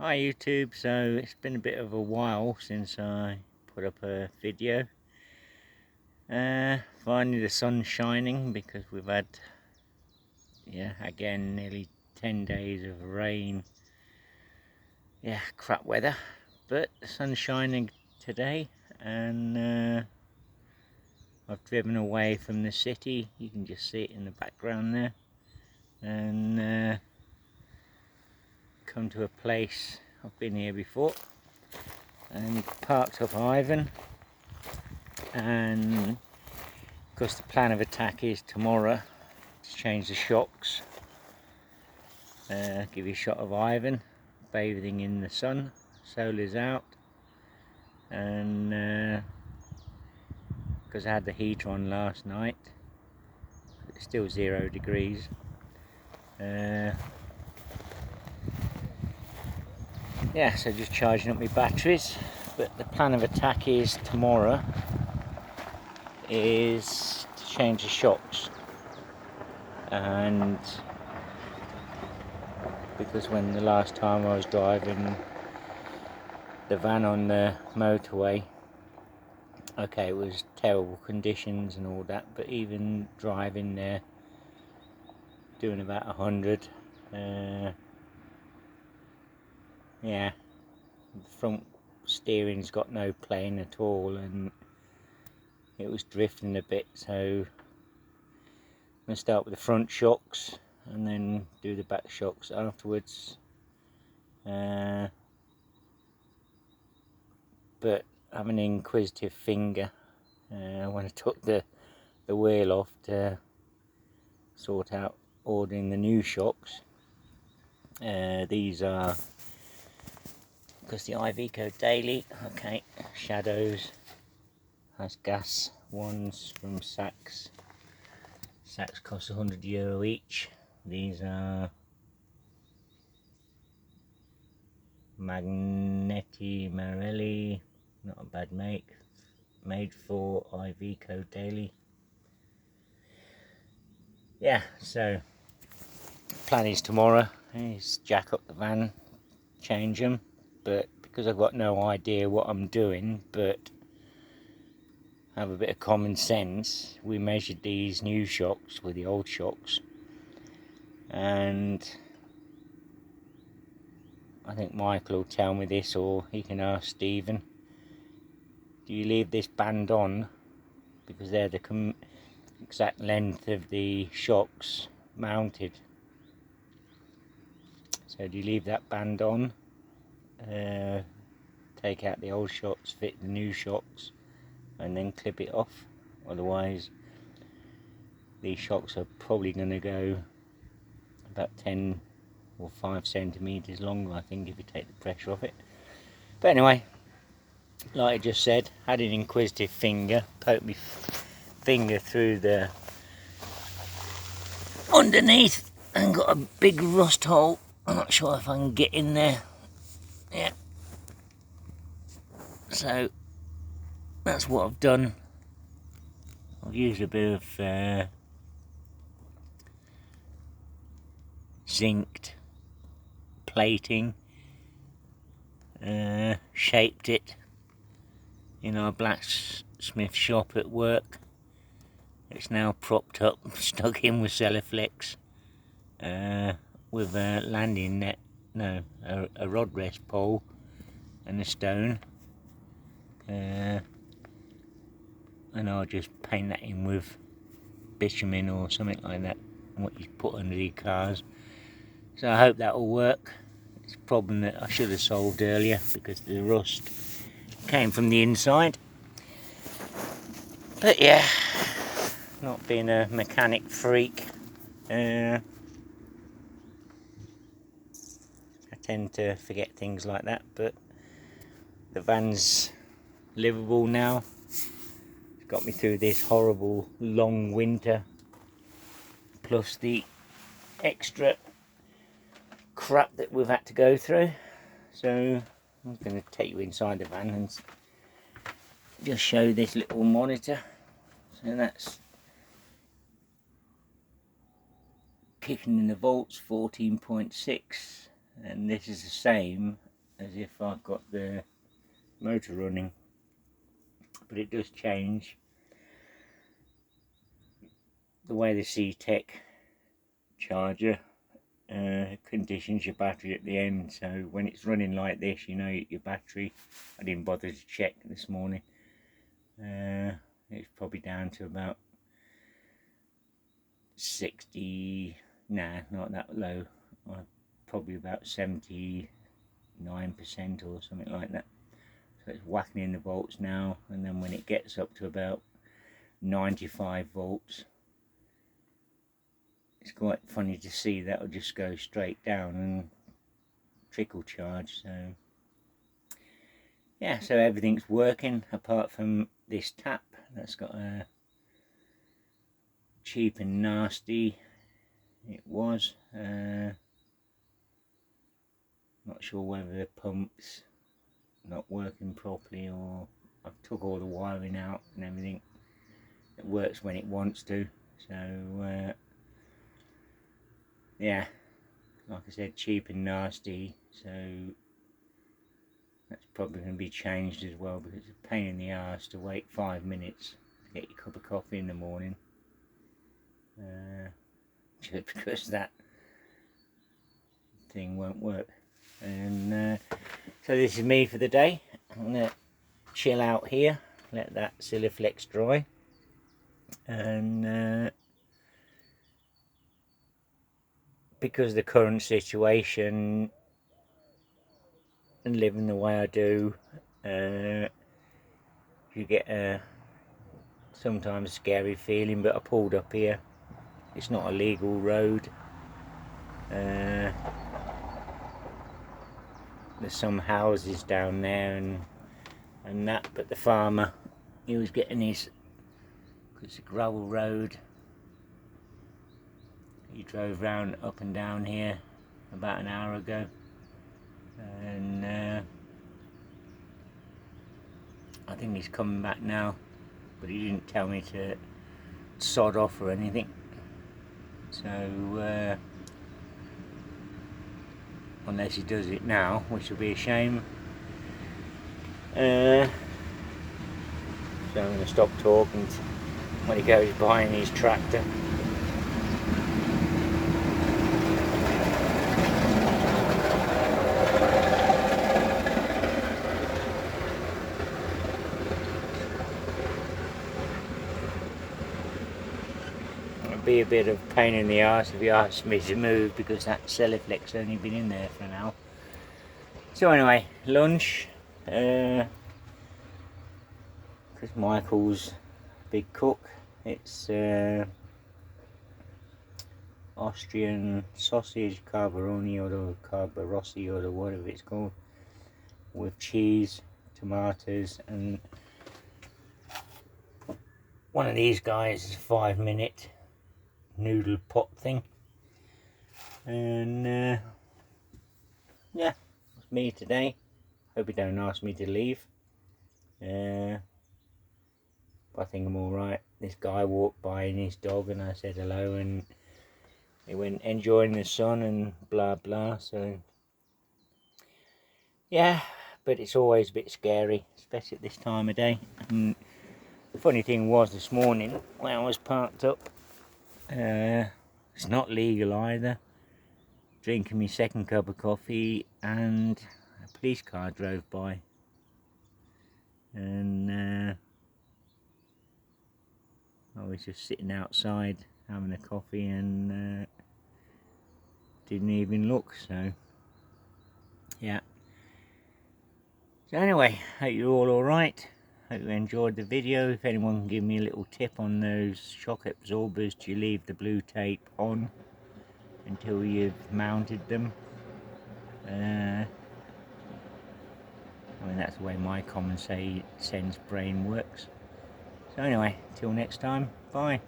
Hi YouTube, so it's been a bit of a while since I put up a video. Finally the sun's shining because we've had, again nearly 10 days of rain. Crap weather, but the sun's shining today and I've driven away from the city. You can just see it in the background there, and come to a place I've been here before, and parked up Ivan. And of course the plan of attack is tomorrow to change the shocks, give you a shot of Ivan bathing in the sun. Solar's out, and because I had the heater on last night, it's still 0 degrees. So just charging up my batteries. But the plan of attack is tomorrow is to change the shocks, and because when the last time I was driving the van on the motorway, okay, it was terrible conditions and all that, but even driving there doing about 100, the front steering's got no plane at all and it was drifting a bit, so I'm going to start with the front shocks and then do the back shocks afterwards. But having an inquisitive finger when I took the wheel off to sort out ordering the new shocks. These are, because the Iveco Daily, okay, Shadows, has gas ones from Saks. Saks cost €100 each. These are Magneti Marelli, not a bad make, made for Iveco Daily. So plan is tomorrow is jack up the van, change them, but because I've got no idea what I'm doing, but have a bit of common sense, we measured these new shocks with the old shocks, and I think Michael will tell me this, or he can ask Stephen, do you leave this band on because they're the exact length of the shocks mounted? So do you leave that band on, take out the old shocks, fit the new shocks, and then clip it off? Otherwise these shocks are probably going to go about 10 or 5 centimeters longer, I think, if you take the pressure off it. But anyway, like I just said, had an inquisitive finger, poked my finger through the underneath and got a big rust hole. I'm not sure if I can get in there. So that's what I've done. I've used a bit of zinced plating, shaped it in our blacksmith shop at work. It's now propped up, stuck in with Celloflex, with a landing net, a rod rest pole and a stone, and I'll just paint that in with bitumen or something like that, what you put under the cars. So I hope that will work. It's a problem that I should have solved earlier because the rust came from the inside. But yeah, not being a mechanic freak, I tend to forget things like that, but the van's livable now. It's got me through this horrible long winter, plus the extra crap that we've had to go through. So I'm going to take you inside the van and just show this little monitor. So that's kicking in the volts, 14.6, and this is the same as if I've got the motor running, but it does change the way the C-Tech charger conditions your battery at the end. So when it's running like this, you know your battery, I didn't bother to check this morning, it's probably down to about 60, nah, not that low, probably about 79% or something like that. So it's whacking in the volts now, and then when it gets up to about 95 volts, it's quite funny to see that'll just go straight down and trickle charge. So yeah, so everything's working apart from this tap that's got a cheap and nasty, it was, not sure whether the pump's not working properly, or I've took all the wiring out and everything. It works when it wants to. So yeah, like I said, cheap and nasty, so that's probably going to be changed as well, because it's a pain in the arse to wait 5 minutes to get your cup of coffee in the morning, just because that thing won't work. And so this is me for the day. I'm going to chill out here, let that Siliflex dry, and because of the current situation and living the way I do, you get a sometimes scary feeling. But I pulled up here, it's not a legal road, there's some houses down there and that, but the farmer, he was getting his, because it's a gravel road, he drove round up and down here about an hour ago, and I think he's coming back now, but he didn't tell me to sod off or anything. So unless he does it now, which will be a shame, so I'm going to stop talking when he goes by in his tractor. Be a bit of pain in the arse if he asks me to move, because that Siliflex only been in there for an hour. So anyway, lunch, because Michael's big cook, it's Austrian sausage carbaroni or carbarossi or whatever it's called, with cheese, tomatoes, and one of these guys is a 5-minute noodle pot thing. And yeah, it's me today. Hope you don't ask me to leave, but I think I'm alright. This guy walked by in his dog and I said hello, and he went enjoying the sun and blah blah. So yeah, but it's always a bit scary, especially at this time of day. And the funny thing was, this morning when I was parked up, it's not legal either, drinking my second cup of coffee, and a police car drove by, and I was just sitting outside having a coffee and didn't even look. So yeah, so anyway, hope you're all alright. Hope you enjoyed the video. If anyone can give me a little tip on those shock absorbers, do you leave the blue tape on until you've mounted them? I mean, that's the way my common sense brain works. So anyway, till next time, bye.